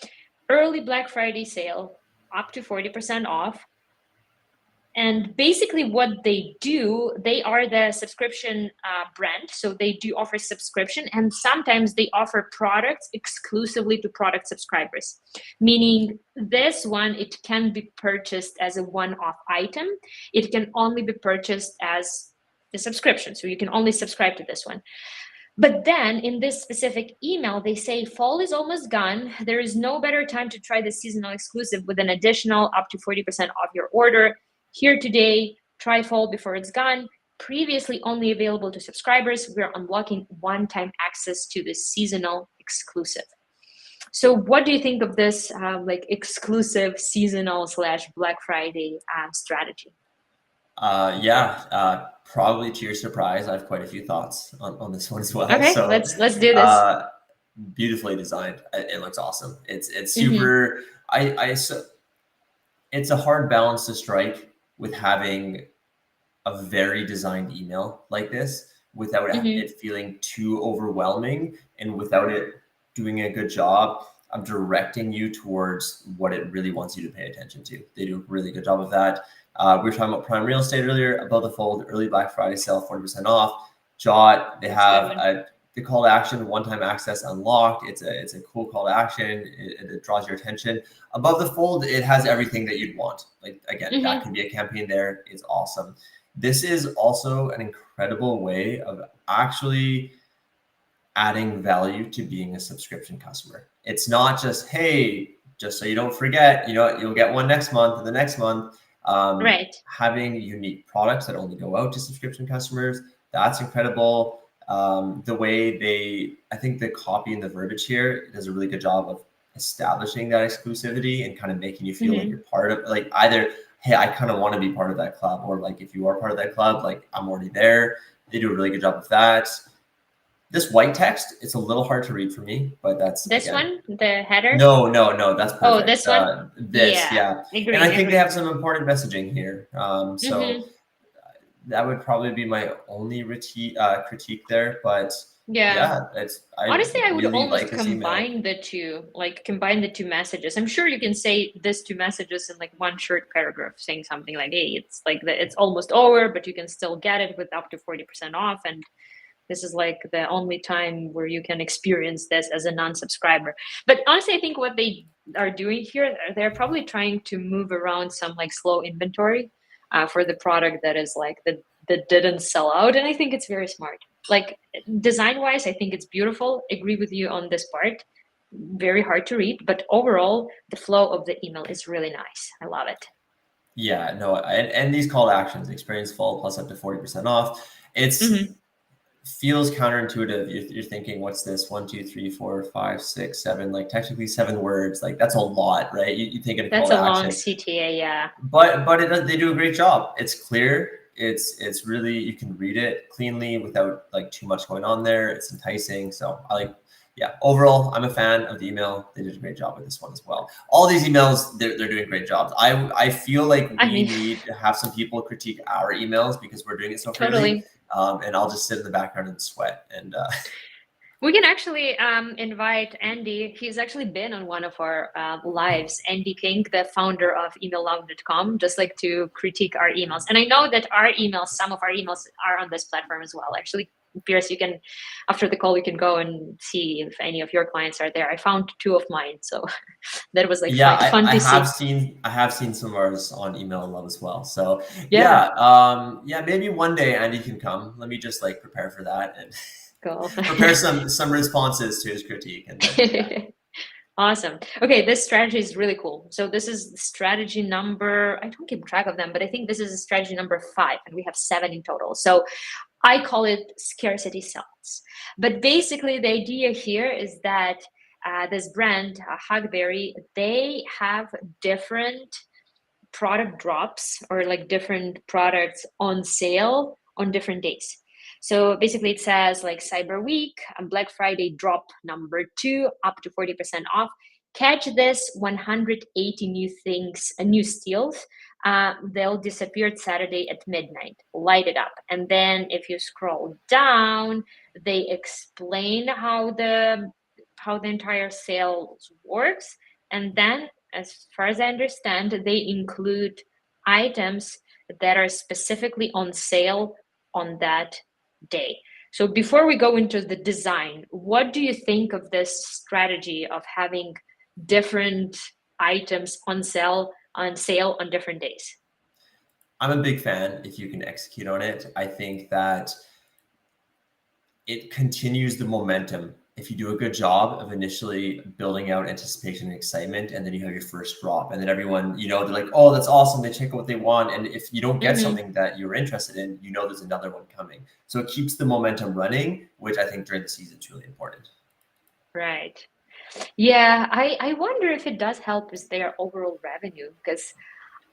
early Black Friday sale, up to 40% off. And basically what they do, they are the subscription brand. So they do offer subscription, and sometimes they offer products exclusively to product subscribers. Meaning this one, it can be purchased as a one-off item. It can only be purchased as the subscription. So you can only subscribe to this one. But then in this specific email, they say fall is almost gone. There is no better time to try the seasonal exclusive with an additional up to 40% off your order. Here today, try fall before it's gone. Previously only available to subscribers, we're unlocking one-time access to the seasonal exclusive. So what do you think of this like exclusive seasonal / Black Friday strategy? Probably to your surprise, I have quite a few thoughts on this one as well. Okay, So let's do this. beautifully designed. It looks awesome. It's Mm-hmm. super. So it's a hard balance to strike with having a very designed email like this without Mm-hmm. it feeling too overwhelming and without it doing a good job of directing you towards what it really wants you to pay attention to. They do a really good job of that. We were talking about prime real estate earlier, above the fold, early Black Friday sale, 40% off. Jot, they have the call to action, one-time access unlocked. It's a cool call to action. It draws your attention. Above the fold, it has everything that you'd want. Like again, Mm-hmm. that can be a campaign there. It's awesome. This is also an incredible way of actually adding value to being a subscription customer. It's not just, hey, just so you don't forget, you'll get one next month and the next month. Right. Having unique products that only go out to subscription customers, that's incredible. The way I think the copy and the verbiage here does a really good job of establishing that exclusivity and kind of making you feel like you're part of, like, either, hey, I kind of want to be part of that club, or like, if you are part of that club, like, I'm already there. They do a really good job of that. This white text, it's a little hard to read for me, but that's This again, one, the header? no, that's perfect. Oh, this one? Yeah. Agree, And I think agree. they have some important messaging here. So Mm-hmm. that would probably be my only critique there. But Yeah. I Honestly, I would really like almost this email. combine the two messages. I'm sure you can say this two messages in like one short paragraph, saying something like, hey, it's like it's almost over, but you can still get it with up to 40% off. And this is like the only time where you can experience this as a non-subscriber. But honestly, I think what they are doing here, they're probably trying to move around some like slow inventory for the product that is like that didn't sell out. And I think it's very smart. Like design wise, I think it's beautiful. Agree with you on this part. Very hard to read, but overall, the flow of the email is really nice. I love it. Yeah, no, and these call to actions, experience full plus up to 40% off. Mm-hmm. Feels counterintuitive. You're thinking, what's this? 1, 2, 3, 4, 5, 6, 7, like technically 7 words. Like that's a lot, right? You think of a call That's to a long action, CTA, yeah. but they do a great job. It's clear. It's really, you can read it cleanly without like too much going on there. It's enticing. So overall, I'm a fan of the email. They did a great job with this one as well. All these emails, they're doing great jobs. I feel like we need to have some people critique our emails because we're doing it so freely. And I'll just sit in the background and sweat. And we can actually invite Andy. He's actually been on one of our lives. Andy King, the founder of emaillove.com, just like to critique our emails. And I know that some of our emails are on this platform as well. Actually, Pearce, you can, after the call, you can go and see if any of your clients are there. I found 2 of mine, so that was like fun to see. I have seen some of ours on Email Love as well. So Yeah. maybe one day Andy can come. Let me just like prepare for that and Cool. prepare some responses to his critique. And then, Awesome. Okay, this strategy is really cool. So this is strategy number, I don't keep track of them, but I think this is strategy number 5, and we have 7 in total. So I call it Scarcity Sales. But basically the idea here is that this brand, Huckberry, they have different product drops or like different products on sale on different days. So basically it says like Cyber Week, Black Friday drop number 2, up to 40% off. Catch this 180 new steals. They'll disappear Saturday at midnight. Light it up. And then if you scroll down, they explain how the entire sales works. And then, as far as I understand, they include items that are specifically on sale on that day. So before we go into the design, what do you think of this strategy of having different items on sale on different days? I'm a big fan if you can execute on it. I think that it continues the momentum. If you do a good job of initially building out anticipation and excitement, and then you have your first drop, and then everyone, they're like, oh, that's awesome. They check out what they want. And if you don't get something that you're interested in, there's another one coming. So it keeps the momentum running, which I think during the season is really important. Right. Yeah, I wonder if it does help with their overall revenue, because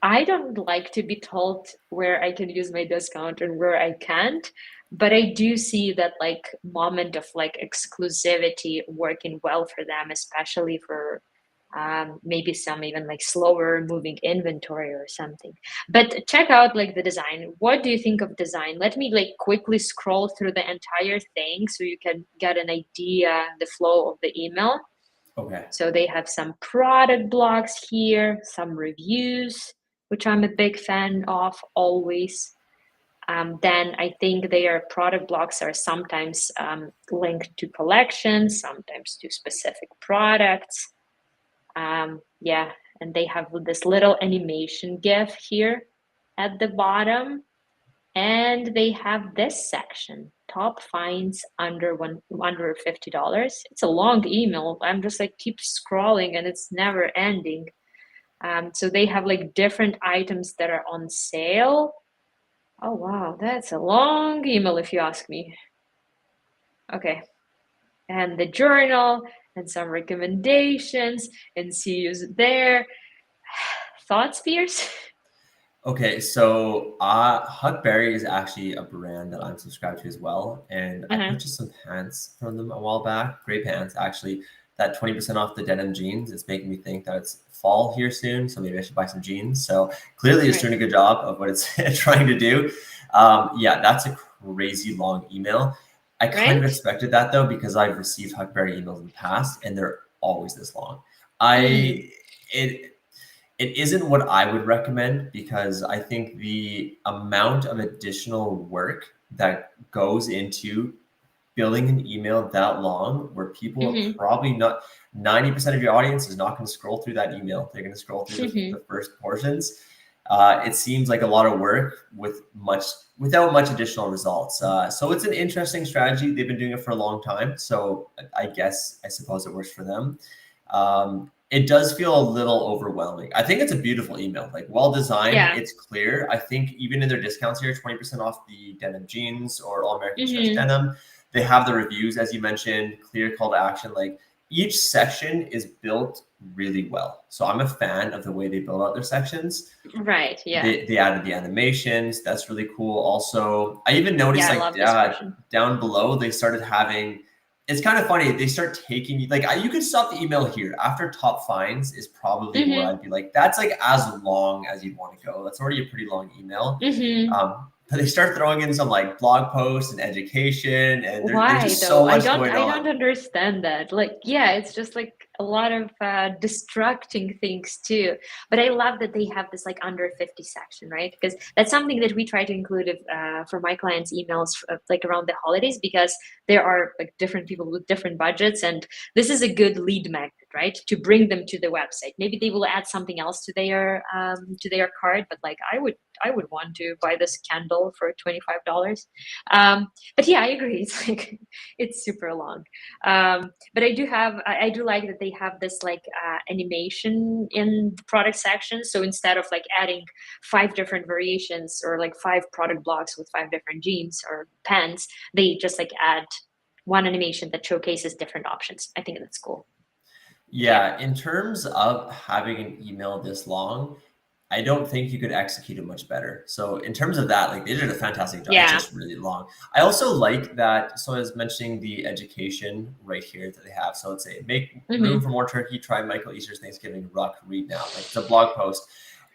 I don't like to be told where I can use my discount and where I can't, but I do see that like moment of like exclusivity working well for them, especially for maybe some even like slower moving inventory or something. But check out like the design. What do you think of design? Let me like quickly scroll through the entire thing so you can get an idea, the flow of the email. Okay. So they have some product blogs here, some reviews, which I'm a big fan of always. Then I think their product blogs are sometimes linked to collections, sometimes to specific products. Yeah, and they have this little animation GIF here at the bottom. And they have this section, top finds under $50. It's a long email. I'm just like keep scrolling and it's never ending. So they have like different items that are on sale. Oh wow, that's a long email if you ask me. Okay. And the journal and some recommendations and see yous there. Thoughts, Pearce? Okay, so Huckberry is actually a brand that I'm subscribed to as well. And I purchased some pants from them a while back. Great pants, actually. That 20% off the denim jeans is making me think that it's fall here soon. So maybe I should buy some jeans. So clearly it's doing a good job of what it's trying to do. Yeah, that's a crazy long email. I kind of expected that though, because I've received Huckberry emails in the past and they're always this long. It isn't what I would recommend, because I think the amount of additional work that goes into building an email that long, where people are probably not, 90% of your audience is not going to scroll through that email. They're going to scroll through the first portions. It seems like a lot of work without much additional results. So it's an interesting strategy. They've been doing it for a long time. So I suppose it works for them. It does feel a little overwhelming. I think it's a beautiful email, like well designed. Yeah. It's clear. I think even in their discounts here, 20% off the denim jeans or all American stretch denim. They have the reviews, as you mentioned, clear call to action. Like each section is built really well. So I'm a fan of the way they build out their sections. Right. Yeah. They added the animations. That's really cool. Also, I even noticed down below, they started having, it's kind of funny. They start taking you could stop the email here after top finds is probably where I'd be like, that's like as long as you'd want to go. That's already a pretty long email. But they start throwing in some like blog posts and education, and there's just so much going on. I don't understand that. Like, yeah, it's just like a lot of distracting things too. But I love that they have this like under 50 section, right? Because that's something that we try to include for my clients' emails like around the holidays, because there are like different people with different budgets, and this is a good lead magnet, right? To bring them to the website. Maybe they will add something else to their cart, but like I would want to buy this candle for $25. But yeah, I agree. It's like it's super long. But I do like that they have this like animation in the product section. So instead of like adding 5 different variations or like 5 product blocks with 5 different jeans or pants, they just like add one animation that showcases different options. I think that's cool. Yeah, in terms of having an email this long, I don't think you could execute it much better. So in terms of that, like they did a fantastic job. It's just really long. I also like that. So I was mentioning the education right here that they have. So let's say make room for more turkey, try Michael Easter's Thanksgiving Ruck, read now. Like it's a blog post.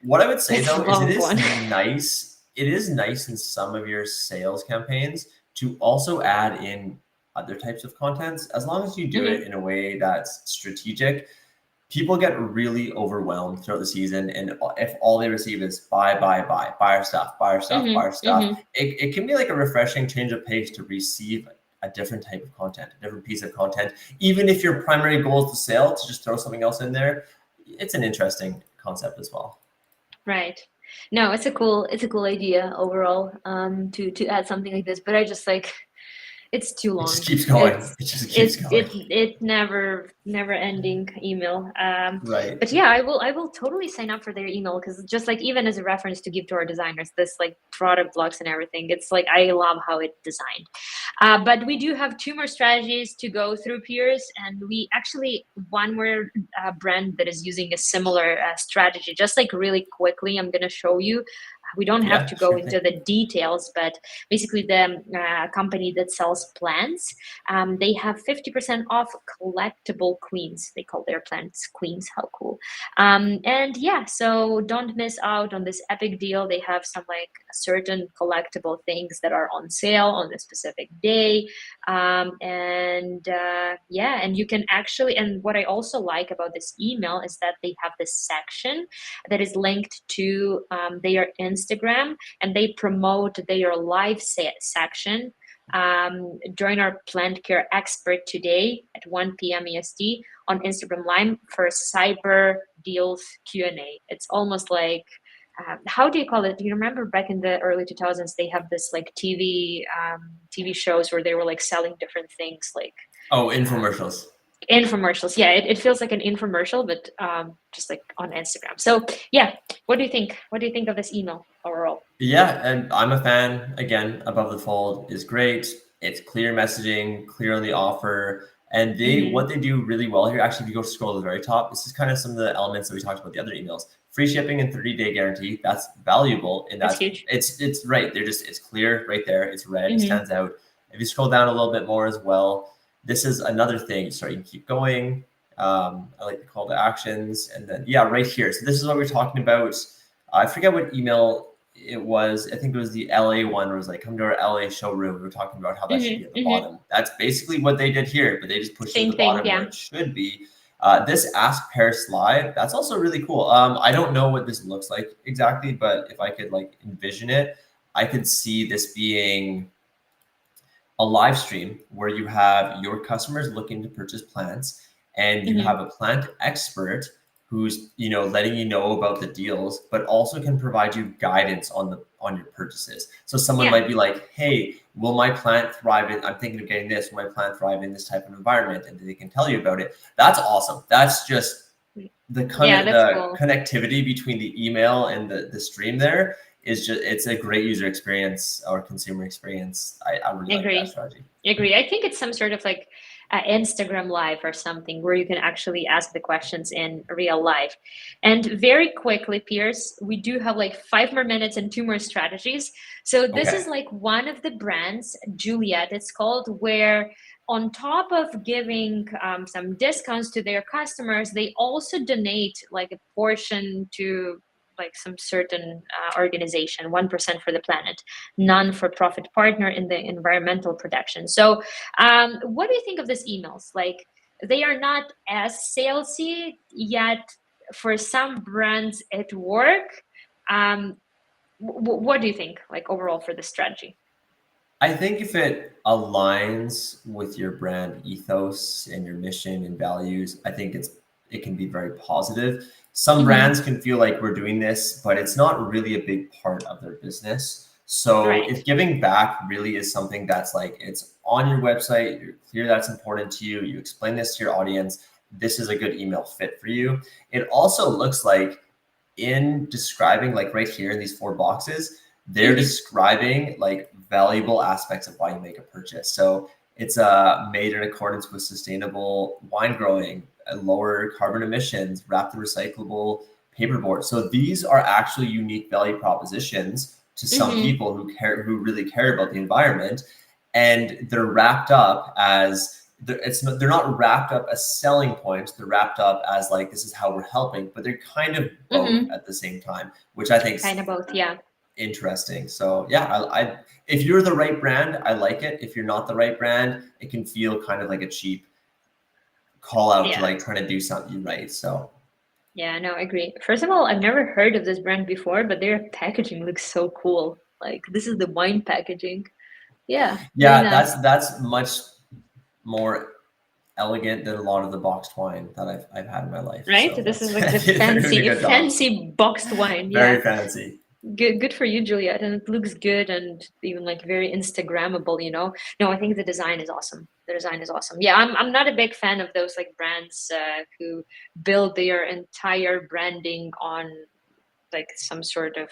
What I would say though is it is nice. It is nice in some of your sales campaigns to also add in other types of contents, as long as you do it in a way that's strategic. people get really overwhelmed throughout the season. And if all they receive is buy our stuff, buy our stuff, buy our stuff, it can be like a refreshing change of pace to receive a different type of content, a different piece of content. Even if your primary goal is to sell, to just throw something else in there, it's an interesting concept as well. Right. No, it's a cool idea overall, to add something like this, but I just like, it's too long. It just keeps going. It just keeps going. It never ending email. Right. But yeah, I will totally sign up for their email, because just like, even as a reference to give to our designers, this like product blocks and everything, it's like, I love how it's designed. But we do have 2 more strategies to go through, Pearce, and we actually, one more brand that is using a similar strategy. Just like really quickly, I'm gonna show you. We don't have to go into the details, but basically the company that sells plants, they have 50% off collectible queens. They call their plants queens. How cool. And yeah, so don't miss out on this epic deal. They have some like certain collectible things that are on sale on a specific day. Yeah, and you can actually, and what I also like about this email is that they have this section that is linked to their Instagram, and they promote their live section. Join our plant care expert today at 1 p.m. EST on Instagram Live for Cyber Deals Q&A. It's almost like, how do you call it? Do you remember back in the early 2000s, they have this like TV shows where they were like selling different things, like infomercials. Infomercials. Yeah, it feels like an infomercial, but just like on Instagram. So yeah, what do you think? What do you think of this email overall? Yeah, and I'm a fan. Again, Above the Fold is great. It's clear messaging, clear on the offer. And what they do really well here, actually, if you go scroll to the very top, this is kind of some of the elements that we talked about the other emails. Free shipping and 30-day guarantee. That's valuable. And that's huge. It's right. It's clear right there. It's red. It stands out. If you scroll down a little bit more as well, this is another thing. So you can keep going. I like the call to actions. And then, yeah, right here. So this is what we're talking about. I forget what email it was. I think it was the LA one where it was like, come to our LA showroom. We were talking about how that should be at the bottom. That's basically what they did here, but they just pushed it to the bottom where it should be. This Ask Pearce Live, that's also really cool. I don't know what this looks like exactly, but if I could like envision it, I could see this being a live stream where you have your customers looking to purchase plants, and you have a plant expert who's letting you know about the deals, but also can provide you guidance on your purchases. So someone might be like, hey, will my plant thrive in, I'm thinking of getting this, will my plant thrive in this type of environment? And they can tell you about it. That's awesome. That's just the connectivity between the email and the stream there is just, it's a great user experience or consumer experience. I really like that strategy. Agree. I think it's some sort of like Instagram Live or something where you can actually ask the questions in real life. And very quickly, Pearce, we do have like 5 more minutes and 2 more strategies. So this is like one of the brands, Juliet, it's called, where on top of giving some discounts to their customers, they also donate like a portion to like some certain organization, 1% for the planet, non-for-profit partner in the environmental protection. So what do you think of these emails? Like, they are not as salesy, yet for some brands it work. What do you think, like, overall for this strategy? I think if it aligns with your brand ethos and your mission and values, I think it can be very positive. Some brands can feel like we're doing this, but it's not really a big part of their business. So if giving back really is something that's like, it's on your website, you're clear that's important to you, you explain this to your audience, this is a good email fit for you. It also looks like in describing, like right here in these 4 boxes, they're describing like valuable aspects of why you make a purchase. So it's made in accordance with sustainable wine growing, lower carbon emissions, wrapped in recyclable paperboard. So these are actually unique value propositions to some people who really care about the environment, and they're wrapped up as they're not wrapped up as selling points. They're wrapped up as like, this is how we're helping, but they're kind of both at the same time, which I think kind of both, interesting. So yeah, I if you're the right brand, I like it. If you're not the right brand, it can feel kind of like a cheap call out to like trying to do something right. So yeah, no, I agree. First of all, I've never heard of this brand before, but their packaging looks so cool. Like this is the wine packaging. Yeah, very yeah, nice. that's much more elegant than a lot of the boxed wine that I've had in my life. Right? So This is that's like the they did a really good job. fancy boxed wine. Yeah. Very fancy. Good for you, Juliet. And it looks good and even like very Instagrammable, you know. No, I think the design is awesome. The design is awesome. Yeah, I'm not a big fan of those like brands who build their entire branding on like some sort of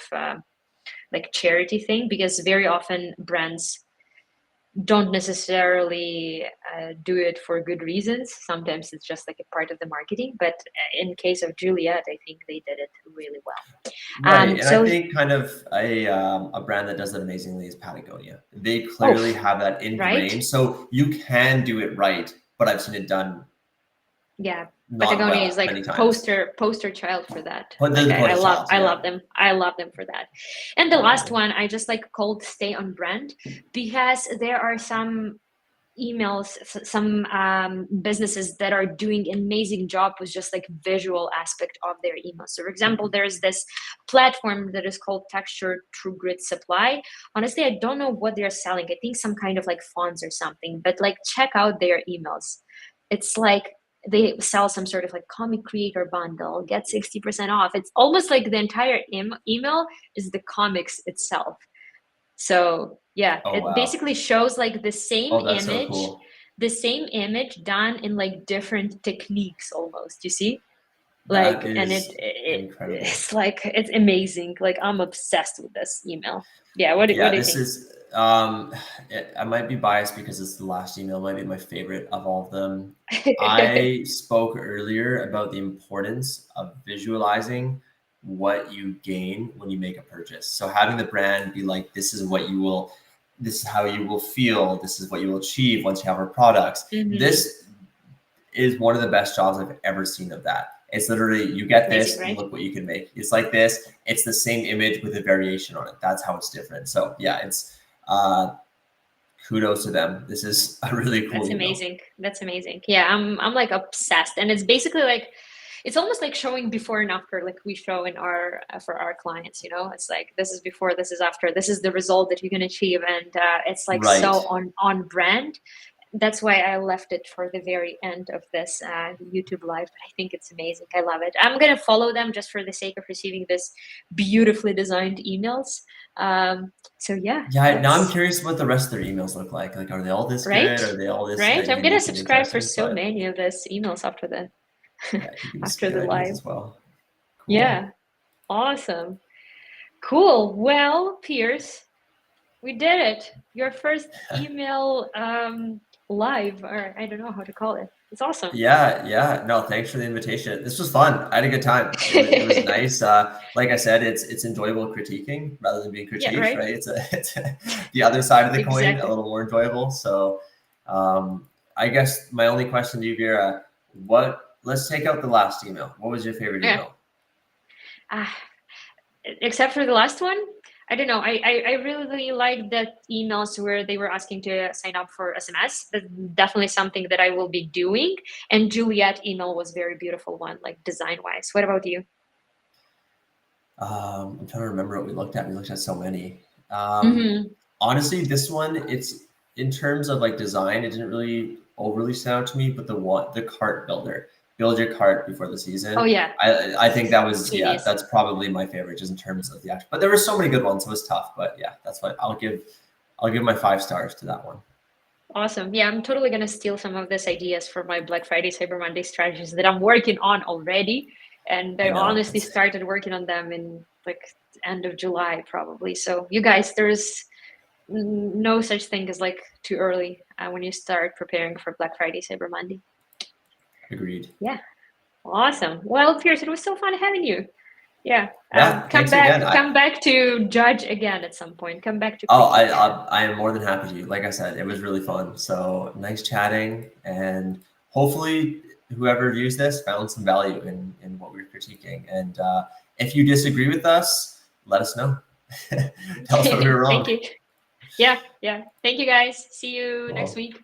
like charity thing, because very often brands don't necessarily do it for good reasons. Sometimes it's just like a part of the marketing. But in case of Juliet, I think they did it really well. Right, and So I think kind of a brand that does that amazingly is Patagonia. They oh, clearly have that right? ingrained, so you can do it right. But I've seen it done Yeah, not Patagonia is well like many times. poster child for that. But they're Like the poster child, I yeah, love them. I love them for that. And the last definitely. one I just like called stay on brand, because there are some emails, some businesses that are doing amazing job with just like visual aspect of their emails. So for example, there's this platform that is called Texture True Grid Supply. Honestly, I don't know what they're selling. I think some kind of like fonts or something, but like check out their emails. It's like they sell some sort of like comic creator bundle, get 60% off. It's almost like the entire email is the comics itself. So yeah, Oh it wow. basically shows like Oh, that's so cool. the same image done in like different techniques almost, you see? That Like, and is incredible. it's like, it's amazing. Like I'm obsessed with this email. Yeah, what Yeah, do you this think? is I might be biased because it's the last email, might be my favorite of all of them. I spoke earlier about the importance of visualizing what you gain when you make a purchase. So having the brand be like, this is how you will feel, this is what you will achieve once you have our products. Mm-hmm. This is one of the best jobs I've ever seen of that. It's literally, you get Amazing, this, right? look what you can make. It's like this. It's the same image with a variation on it. That's how it's different. So yeah, it's kudos to them. This is a really cool That's email. amazing. That's amazing. Yeah, I'm like obsessed, and it's basically like it's almost like showing before and after, like we show in our for our clients. You know, it's like this is before, this is after, this is the result that you can achieve, and it's like Right. so on brand. That's why I left it for the very end of this YouTube live. But I think it's amazing. I love it. I'm gonna follow them just for the sake of receiving this beautifully designed emails. So yeah, Yeah, now I'm that's curious what the rest of their emails look like. Like, are they all this right. good? Are they all this Right. I'm gonna unique and subscribe for interesting? so But many of these emails after the yeah, you give me some after good the ideas live. as well. Cool. Yeah. Awesome. Cool. Well, Pearce, we did it. Your first email live, or I don't know how to call it. It's awesome. Yeah, yeah. No, thanks for the invitation. This was fun. I had a good time. It was nice. Like I said, it's enjoyable critiquing rather than being Yeah, critiqued, right? right? It's the other side of the coin, a Exactly. little more enjoyable. So I guess my only question to you, Vera, let's take out the last email. What was your favorite Yeah. email? Ah, except for the last one, I don't know. I really like that emails where they were asking to sign up for SMS. That's definitely something that I will be doing. And Juliet email was very beautiful one, like design wise. What about you? I'm trying to remember what we looked at. We looked at so many. Um, Mm-hmm. honestly, this one, it's in terms of like design, it didn't really overly stand out to me, but the cart builder, build your cart before the Oh season. yeah, I think that was, yeah, genius. that's probably my favorite just in terms of the actual, but there were so many good ones. So it was tough, but yeah, that's what I'll give my 5 stars to that one. Awesome. Yeah, I'm totally gonna steal some of these ideas for my Black Friday, Cyber Monday strategies that I'm working on already. And I I know honestly started working on them in like end of July probably. So you guys, there's no such thing as like too early when you start preparing for Black Friday, Cyber Monday. agreed. Yeah, awesome. Well, Pierce, it was so fun having you. Yeah, Yeah. Thanks again. come back to judge again at some point. Come back to Oh, critique. I am more than happy to. Like I said, it was really fun. So nice chatting, and hopefully, whoever views this found some value in what we were critiquing. And if you disagree with us, let us know. Tell us what we were Thank wrong. you. Yeah, yeah. Thank you guys. See you next Cool. week.